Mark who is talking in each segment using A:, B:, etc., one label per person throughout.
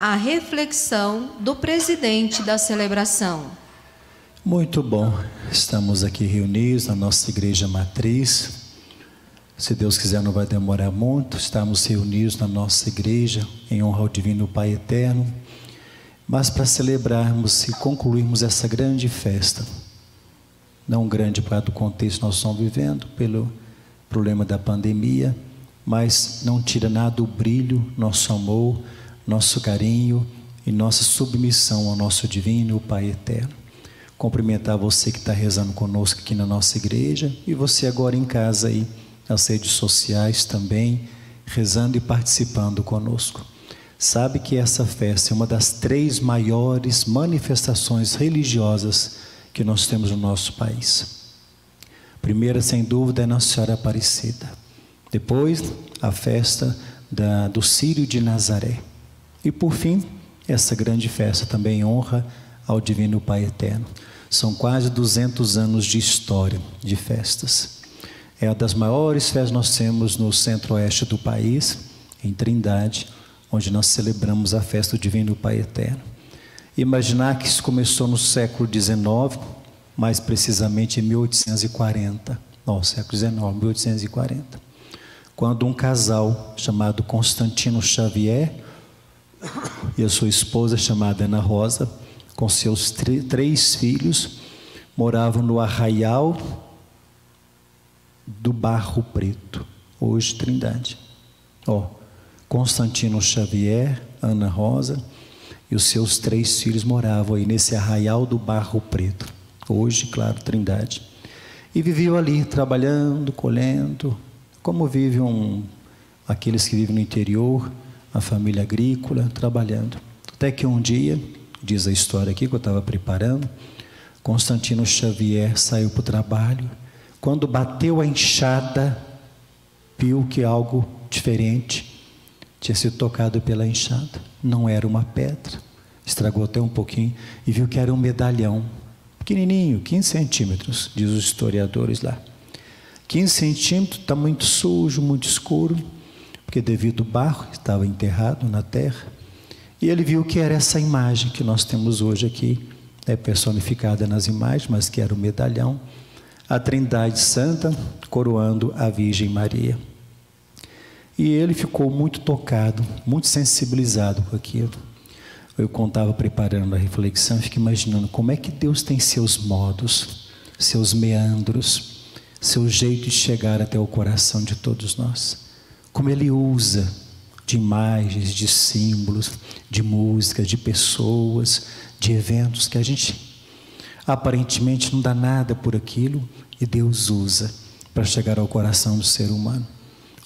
A: A reflexão do presidente da celebração.
B: Muito bom, estamos aqui reunidos na nossa igreja matriz. Se Deus quiser, não vai demorar muito. Estamos reunidos na nossa igreja em honra ao Divino Pai Eterno, mas para celebrarmos e concluirmos essa grande festa, não grande para o contexto que nós estamos vivendo, pelo problema da pandemia, mas não tira nada o brilho, nosso amor, nosso carinho e nossa submissão ao nosso Divino Pai Eterno. Cumprimentar você que está rezando conosco aqui na nossa igreja e você agora em casa aí, nas redes sociais também, rezando e participando conosco. Sabe que essa festa é uma das 3 maiores manifestações religiosas que nós temos no nosso país. Primeira, sem dúvida, é Nossa Senhora Aparecida. Depois, a festa do Círio de Nazaré. E por fim, essa grande festa também honra ao Divino Pai Eterno. São quase 200 anos de história de festas. É uma das maiores festas que nós temos no centro-oeste do país, em Trindade, onde nós celebramos a festa do Divino Pai Eterno. Imaginar que isso começou no século XIX, mais precisamente em 1840. Não, século XIX, 1840. Quando um casal chamado Constantino Xavier e a sua esposa chamada Ana Rosa, com seus 3 filhos, moravam no Arraial do Barro Preto, hoje Trindade. Constantino Xavier, Ana Rosa e os seus 3 filhos moravam aí nesse Arraial do Barro Preto, hoje, claro, Trindade. E viviam ali, trabalhando, colhendo, como vivem aqueles que vivem no interior, a família agrícola, trabalhando. Até que um dia, diz a história aqui que eu estava preparando, Constantino Xavier saiu para o trabalho. Quando bateu a enxada, viu que algo diferente tinha sido tocado pela enxada. Não era uma pedra, estragou até um pouquinho, e viu que era um medalhão, pequenininho, 15 centímetros, diz os historiadores lá. 15 centímetros, está muito sujo, muito escuro, porque devido ao barro, estava enterrado na terra. E ele viu que era essa imagem que nós temos hoje aqui, personificada nas imagens, mas que era o medalhão, a Trindade Santa coroando a Virgem Maria. E ele ficou muito tocado, muito sensibilizado com aquilo. Eu contava preparando a reflexão, fico imaginando como é que Deus tem seus modos, seus meandros, seu jeito de chegar até o coração de todos nós. Como Ele usa de imagens, de símbolos, de música, de pessoas, de eventos que a gente aparentemente não dá nada por aquilo, e Deus usa para chegar ao coração do ser humano.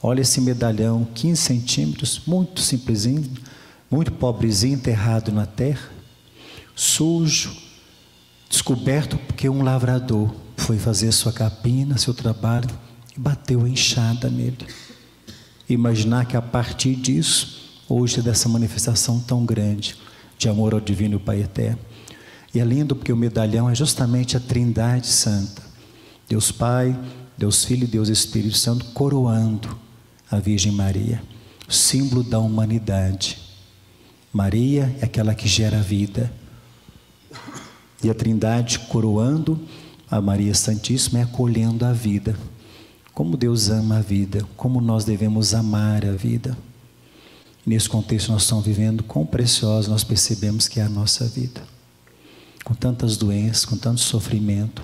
B: Olha esse medalhão, 15 centímetros, muito simplesinho, muito pobrezinho, enterrado na terra, sujo, descoberto porque um lavrador foi fazer sua capina, seu trabalho, e bateu a enxada nele. Imaginar que a partir disso, hoje dessa manifestação tão grande de amor ao Divino Pai Eterno. E é lindo porque o medalhão é justamente a Trindade Santa. Deus Pai, Deus Filho e Deus Espírito Santo coroando a Virgem Maria, símbolo da humanidade. Maria é aquela que gera a vida. E a Trindade coroando a Maria Santíssima é acolhendo a vida. Como Deus ama a vida, como nós devemos amar a vida. Nesse contexto nós estamos vivendo, quão preciosa nós percebemos que é a nossa vida. Com tantas doenças, com tanto sofrimento,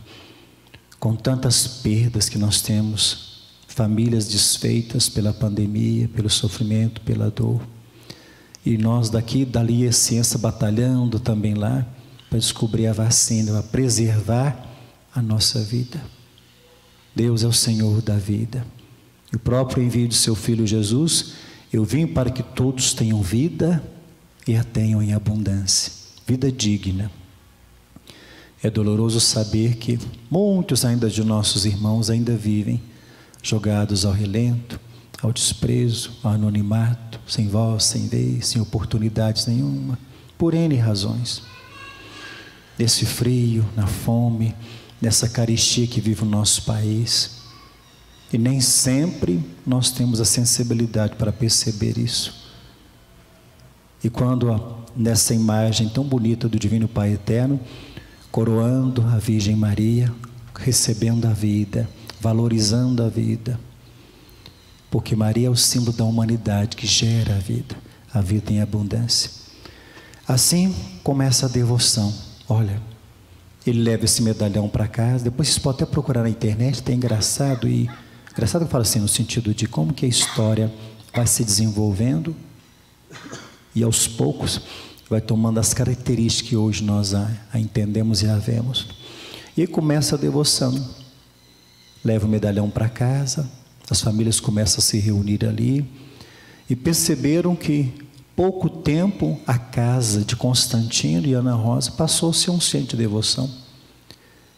B: com tantas perdas que nós temos, famílias desfeitas pela pandemia, pelo sofrimento, pela dor. E nós daqui, dali a ciência batalhando também lá, para descobrir a vacina, para preservar a nossa vida. Deus é o Senhor da vida. E o próprio envio de seu Filho Jesus, eu vim para que todos tenham vida e a tenham em abundância. Vida digna. É doloroso saber que muitos ainda de nossos irmãos ainda vivem jogados ao relento, ao desprezo, ao anonimato, sem voz, sem vez, sem oportunidades nenhuma, por N razões. Nesse frio, na fome, nessa carestia que vive o nosso país. E nem sempre nós temos a sensibilidade para perceber isso. E quando nessa imagem tão bonita do Divino Pai Eterno, coroando a Virgem Maria, recebendo a vida, valorizando a vida, porque Maria é o símbolo da humanidade que gera a vida em abundância. Assim começa a devoção. Olha, ele leva esse medalhão para casa, depois vocês podem até procurar na internet, tem engraçado que eu falo assim, no sentido de como que a história vai se desenvolvendo e aos poucos vai tomando as características que hoje nós a entendemos e a vemos. E aí começa a devoção. Leva o medalhão para casa, as famílias começam a se reunir ali e perceberam que pouco tempo a casa de Constantino e Ana Rosa passou a ser um centro de devoção.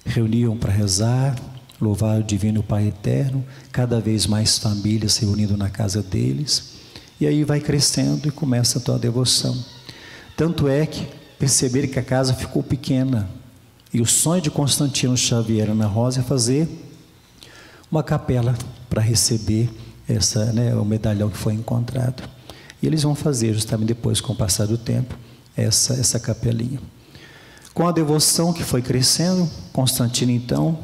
B: Reuniam para rezar, louvar o Divino Pai Eterno, cada vez mais famílias se reunindo na casa deles, e aí vai crescendo e começa a tua devoção. Tanto é que perceberam que a casa ficou pequena, e o sonho de Constantino Xavier e Ana Rosa é fazer uma capela para receber o medalhão que foi encontrado. E eles vão fazer, justamente depois, com o passar do tempo, essa capelinha. Com a devoção que foi crescendo, Constantino, então,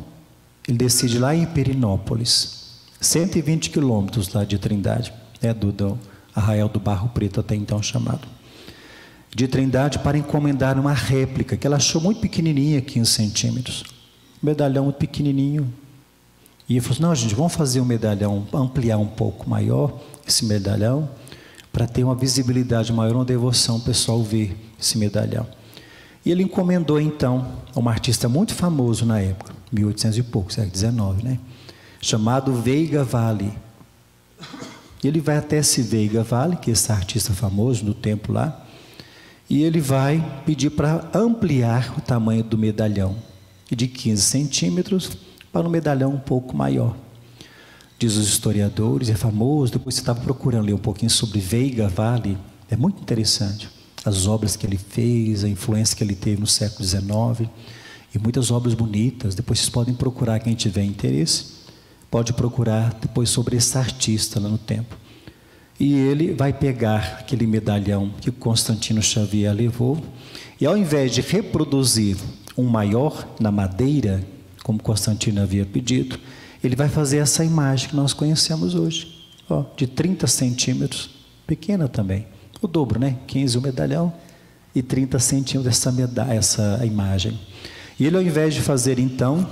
B: ele decide lá em Perinópolis, 120 quilômetros lá de Trindade, do Arraial do Barro Preto, até então chamado, de Trindade, para encomendar uma réplica, que ela achou muito pequenininha, 15 centímetros, medalhão muito pequenininho. E ele falou assim, não, gente, vamos fazer um medalhão, ampliar um pouco maior esse medalhão, para ter uma visibilidade maior, uma devoção, o pessoal ver esse medalhão. E ele encomendou então a um artista muito famoso na época, 1800 e pouco, século XIX, né? Chamado Veiga Vale. Ele vai até esse Veiga Vale, que é esse artista famoso do tempo lá, e ele vai pedir para ampliar o tamanho do medalhão, de 15 centímetros para um medalhão um pouco maior. Diz os historiadores, é famoso, depois você estava procurando ler um pouquinho sobre Veiga Vale, é muito interessante, as obras que ele fez, a influência que ele teve no século XIX, e muitas obras bonitas. Depois vocês podem procurar, quem tiver interesse, pode procurar depois sobre esse artista lá no tempo. E ele vai pegar aquele medalhão que Constantino Xavier levou, e ao invés de reproduzir um maior na madeira, como Constantino havia pedido, ele vai fazer essa imagem que nós conhecemos hoje, de 30 centímetros, pequena também, o dobro, né? 15 o medalhão e 30 centímetros essa imagem. E ele, ao invés de fazer então,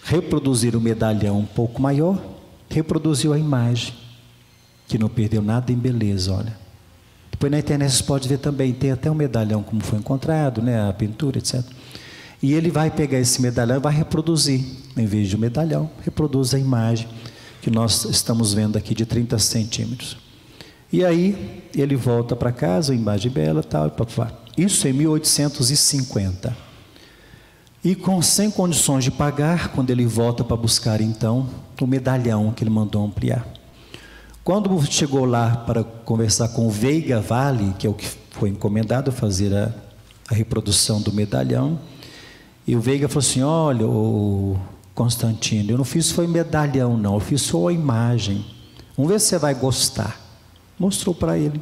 B: reproduzir o medalhão um pouco maior, reproduziu a imagem, que não perdeu nada em beleza, olha. Depois na internet vocês podem ver também, tem até um medalhão como foi encontrado, né? A pintura, etc. E ele vai pegar esse medalhão e vai reproduzir, em vez de um medalhão, reproduz a imagem que nós estamos vendo aqui de 30 centímetros. E aí ele volta para casa, a imagem bela, tal, e papá. Isso em 1850. E sem condições de pagar, quando ele volta para buscar então o medalhão que ele mandou ampliar. Quando chegou lá para conversar com o Veiga Vale, que é o que foi encomendado fazer a reprodução do medalhão, e o Veiga falou assim, olha, o Constantino, eu não fiz foi medalhão não, eu fiz só a imagem, vamos ver se você vai gostar. Mostrou para ele,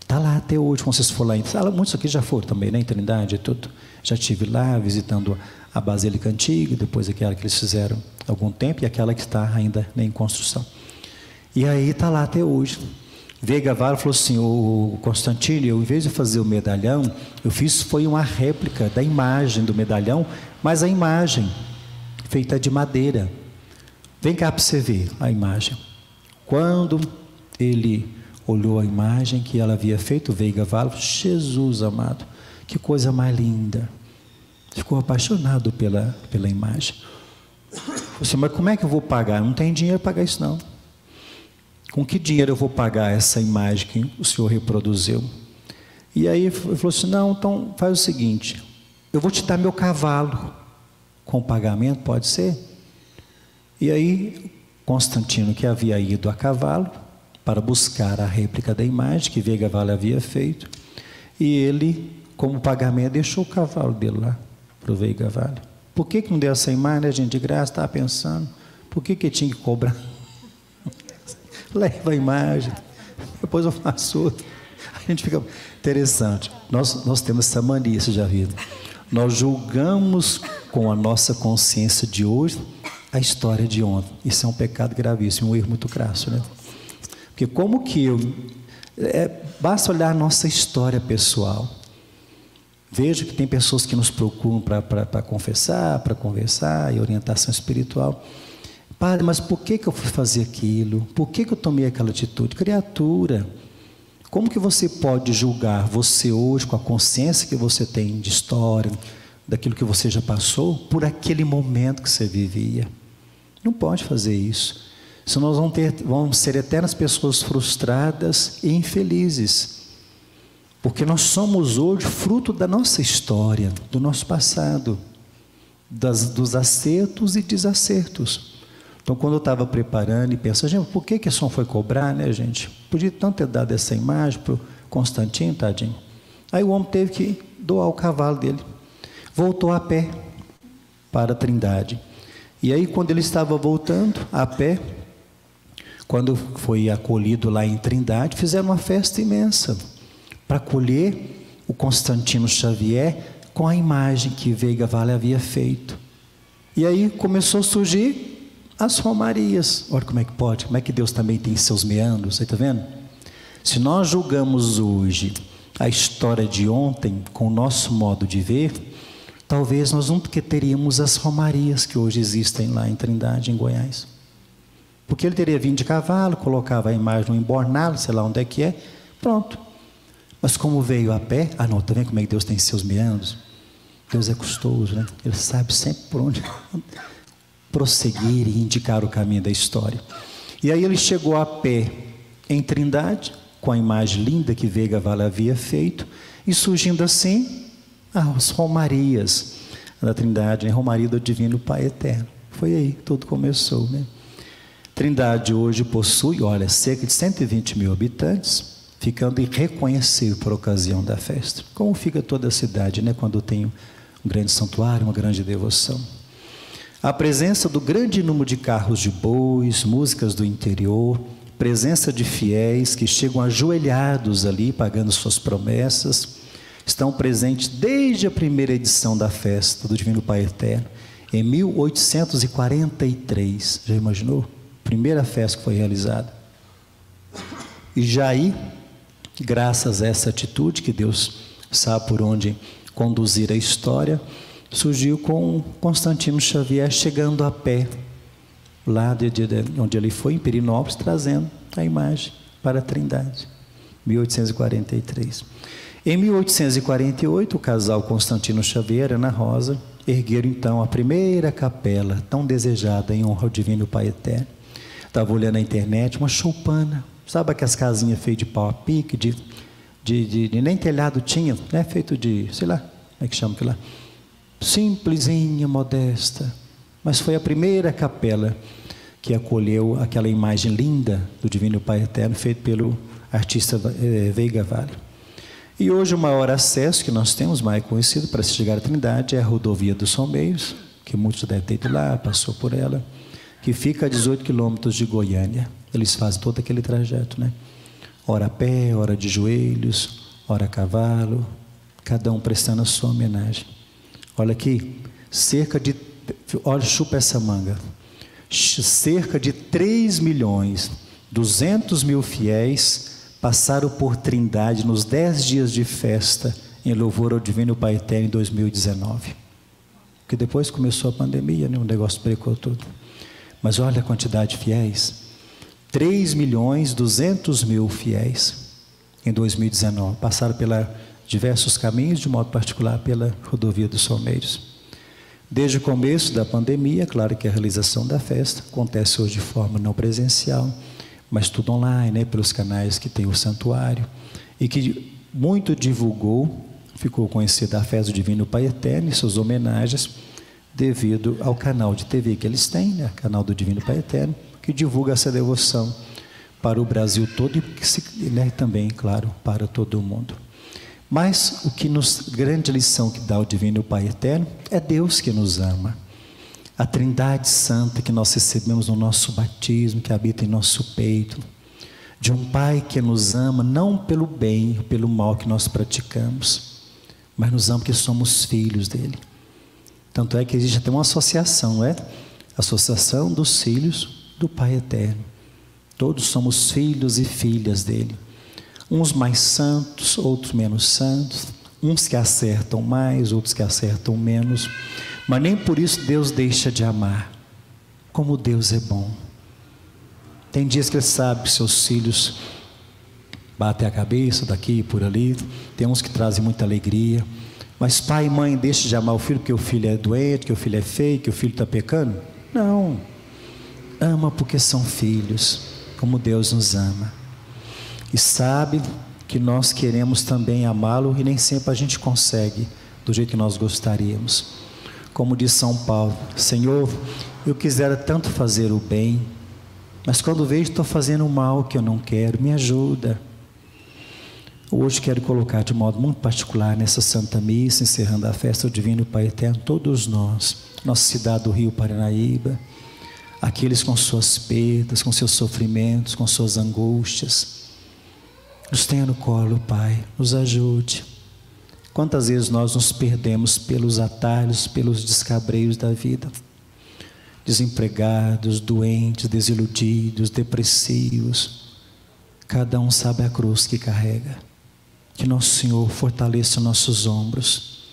B: está lá até hoje, quando vocês forem lá, muitos aqui já foram também, né, em Trindade e tudo, já estive lá visitando a Basílica Antiga, depois aquela que eles fizeram há algum tempo, e aquela que está ainda em construção. E aí está lá até hoje. Veiga Vale falou assim, o Constantino, eu, em vez de fazer o medalhão, eu fiz foi uma réplica da imagem do medalhão, mas a imagem feita de madeira. Vem cá para você ver a imagem. Quando ele olhou a imagem que ela havia feito, Veiga Vale, Jesus amado, que coisa mais linda. Ficou apaixonado pela imagem. Falei assim, mas como é que eu vou pagar? Não tem dinheiro para pagar isso não. Com que dinheiro eu vou pagar essa imagem que o senhor reproduziu? E aí ele falou assim, não, então faz o seguinte, eu vou te dar meu cavalo com pagamento, pode ser? E aí Constantino, que havia ido a cavalo para buscar a réplica da imagem que Veiga Vale havia feito, e ele, como pagamento, deixou o cavalo dele lá para o Veiga Vale. Por que não deu essa imagem, né, gente, de graça? Estava pensando, por que tinha que cobrar? Leva a imagem, depois eu faço outra. A gente fica interessante. Nós temos essa mania, você já viu? Nós julgamos com a nossa consciência de hoje a história de ontem. Isso é um pecado gravíssimo, um erro muito crasso, né? Porque como que basta olhar a nossa história pessoal. Vejo que tem pessoas que nos procuram para confessar, para conversar, e orientação espiritual. Padre, mas por que eu fui fazer aquilo? Por que eu tomei aquela atitude? Criatura, como que você pode julgar você hoje, com a consciência que você tem de história, daquilo que você já passou, por aquele momento que você vivia? Não pode fazer isso. Senão nós vamos ser eternas pessoas frustradas e infelizes. Porque nós somos hoje fruto da nossa história, do nosso passado, dos acertos e desacertos. Então, quando eu estava preparando e pensando, gente, por que som foi cobrar, né, gente? Podia tanto ter dado essa imagem para o Constantino, tadinho. Aí o homem teve que doar o cavalo dele. Voltou a pé para a Trindade. E aí, quando ele estava voltando a pé, quando foi acolhido lá em Trindade, fizeram uma festa imensa para acolher o Constantino Xavier com a imagem que Veiga Vale havia feito. E aí começou a surgir as romarias. Olha como é que pode, como é que Deus também tem seus meandros, está vendo? Se nós julgamos hoje a história de ontem com o nosso modo de ver, talvez nós nunca teríamos as romarias que hoje existem lá em Trindade, em Goiás. Porque ele teria vindo de cavalo, colocava a imagem no embornado, sei lá onde é que é, pronto. Mas como veio a pé, não, está vendo como é que Deus tem seus meandros? Deus é custoso, né? Ele sabe sempre por onde prosseguir e indicar o caminho da história. E aí ele chegou a pé em Trindade, com a imagem linda que Veiga Vale havia feito, e surgindo assim as romarias da Trindade, né? Romaria do Divino Pai Eterno. Foi aí que tudo começou, né? Trindade hoje possui, olha, cerca de 120 mil habitantes, ficando irreconhecível por ocasião da festa. Como fica toda a cidade, né, quando tem um grande santuário, uma grande devoção. A presença do grande número de carros de bois, músicas do interior, presença de fiéis que chegam ajoelhados ali, pagando suas promessas, estão presentes desde a primeira edição da festa do Divino Pai Eterno, em 1843. Já imaginou? Primeira festa que foi realizada. E já aí, graças a essa atitude, que Deus sabe por onde conduzir a história, surgiu com Constantino Xavier chegando a pé, lá onde ele foi, em Pirinópolis, trazendo a imagem para a Trindade, 1843. Em 1848, o casal Constantino Xavier e Ana Rosa ergueram então a primeira capela tão desejada em honra ao Divino Pai Eterno. Estava olhando na internet, uma choupana, sabe aquelas casinhas feitas de pau a pique, nem telhado tinha, né? Feito de, sei lá, como é que chama aquilo lá? Simplesinha, modesta, mas foi a primeira capela que acolheu aquela imagem linda do Divino Pai Eterno, feita pelo artista Veiga Vale. E hoje o maior acesso que nós temos, mais conhecido para se chegar à Trindade, é a rodovia dos Sombeiros, que muitos devem ter ido lá, passou por ela, que fica a 18 quilômetros de Goiânia. Eles fazem todo aquele trajeto, né? Ora a pé, ora de joelhos, ora a cavalo, cada um prestando a sua homenagem. Olha aqui, olha, chupa essa manga, cerca de 3.200.000 fiéis passaram por Trindade nos 10 dias de festa em louvor ao Divino Pai Eterno em 2019. Porque depois começou a pandemia, né? O negócio brecou tudo. Mas olha a quantidade de fiéis, 3.200.000 fiéis em 2019, passaram pela diversos caminhos, de modo particular pela rodovia dos Sombeiros. Desde o começo da pandemia, claro que a realização da festa acontece hoje de forma não presencial, mas tudo online, né, pelos canais que tem o santuário, e que muito divulgou, ficou conhecida a festa do Divino Pai Eterno e suas homenagens, devido ao canal de TV que eles têm, né, canal do Divino Pai Eterno, que divulga essa devoção para o Brasil todo e né, também, claro, para todo o mundo. Mas o que grande lição que dá o Divino Pai Eterno é Deus que nos ama. A Trindade Santa que nós recebemos no nosso batismo, que habita em nosso peito. de um Pai que nos ama não pelo bem, pelo mal que nós praticamos, mas nos ama porque somos filhos dele. Tanto é que existe até uma associação, Associação dos filhos do Pai eterno. Todos somos filhos e filhas dele. Uns mais santos, outros menos santos, uns que acertam mais, outros que acertam menos, mas nem por isso Deus deixa de amar. Como Deus é bom. Tem dias que Ele sabe que seus filhos batem a cabeça daqui e por ali, tem uns que trazem muita alegria, mas pai e mãe deixam de amar o filho porque o filho é doente, que o filho é feio, que o filho está pecando? Não, ama porque são filhos, como Deus nos ama, e sabe que nós queremos também amá-lo e nem sempre a gente consegue do jeito que nós gostaríamos. Como diz São Paulo: Senhor, eu quisera tanto fazer o bem, mas quando vejo estou fazendo o mal que eu não quero, me ajuda. Hoje quero colocar de modo muito particular nessa Santa Missa, encerrando a festa do Divino Pai Eterno, todos nós, nossa cidade do Rio Paranaíba, aqueles com suas perdas, com seus sofrimentos, com suas angústias. Nos tenha no colo, Pai, nos ajude. Quantas vezes nós nos perdemos pelos atalhos, pelos descabreios da vida, desempregados, doentes, desiludidos, depressivos. Cada um sabe a cruz que carrega. Que nosso Senhor fortaleça nossos ombros.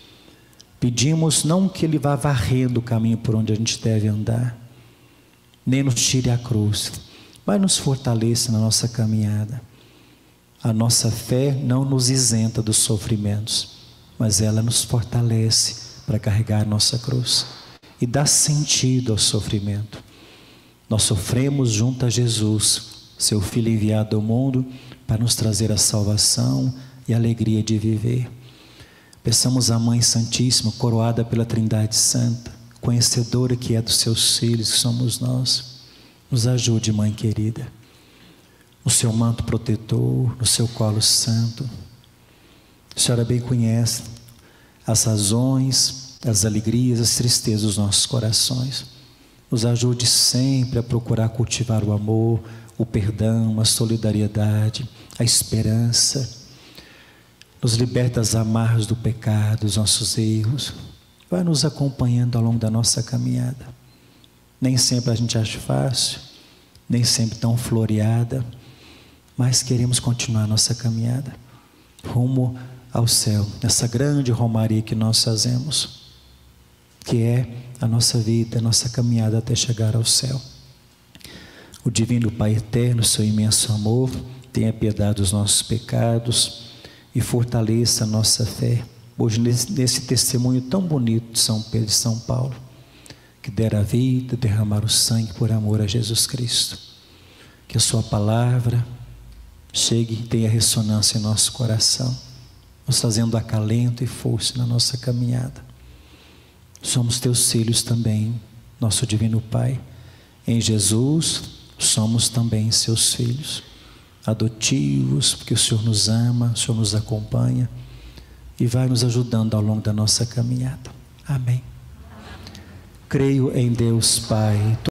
B: Pedimos não que Ele vá varrendo o caminho por onde a gente deve andar, nem nos tire a cruz, mas nos fortaleça na nossa caminhada. A nossa fé não nos isenta dos sofrimentos, mas ela nos fortalece para carregar a nossa cruz e dá sentido ao sofrimento. Nós sofremos junto a Jesus, seu Filho enviado ao mundo para nos trazer a salvação e a alegria de viver. Peçamos à Mãe Santíssima, coroada pela Trindade Santa, conhecedora que é dos seus filhos, que somos nós, nos ajude, Mãe querida, no seu manto protetor, no seu colo santo. A senhora bem conhece as razões, as alegrias, as tristezas dos nossos corações. Nos ajude sempre a procurar cultivar o amor, o perdão, a solidariedade, a esperança. Nos liberta das amarras do pecado, dos nossos erros. Vai nos acompanhando ao longo da nossa caminhada. Nem sempre a gente acha fácil, nem sempre tão floreada, mas queremos continuar a nossa caminhada rumo ao céu, nessa grande romaria que nós fazemos, que é a nossa vida, a nossa caminhada até chegar ao céu. O Divino Pai Eterno, seu imenso amor, tenha piedade dos nossos pecados e fortaleça a nossa fé. Hoje nesse testemunho tão bonito de São Pedro e São Paulo, que deram a vida, derramaram o sangue por amor a Jesus Cristo. Que a sua palavra chegue e tenha ressonância em nosso coração, nos trazendo acalento e força na nossa caminhada. Somos teus filhos também, nosso Divino Pai. Em Jesus somos também seus filhos adotivos, porque o Senhor nos ama, o Senhor nos acompanha e vai nos ajudando ao longo da nossa caminhada. Amém. Creio em Deus Pai